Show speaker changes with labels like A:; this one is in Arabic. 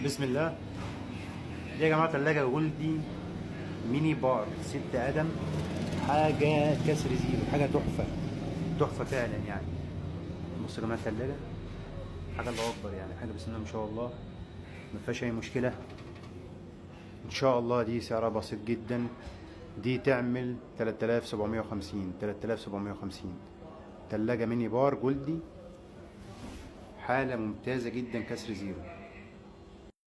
A: بسم الله. دي يا جماعه تلاجه جولدي ميني بار 6 قدم، حاجه كسر زيرو، حاجه تحفه تحفه فعلا يعني. بصوا يا جماعه التلاجه حاجه الله اكبر يعني، حاجه بسم الله ما شاء الله، ما فيهاش اي مشكله ان شاء الله. دي سعرها بسيط جدا، دي تعمل 3750 تلاجه ميني بار جولدي، حاله ممتازه جدا كسر زيرو.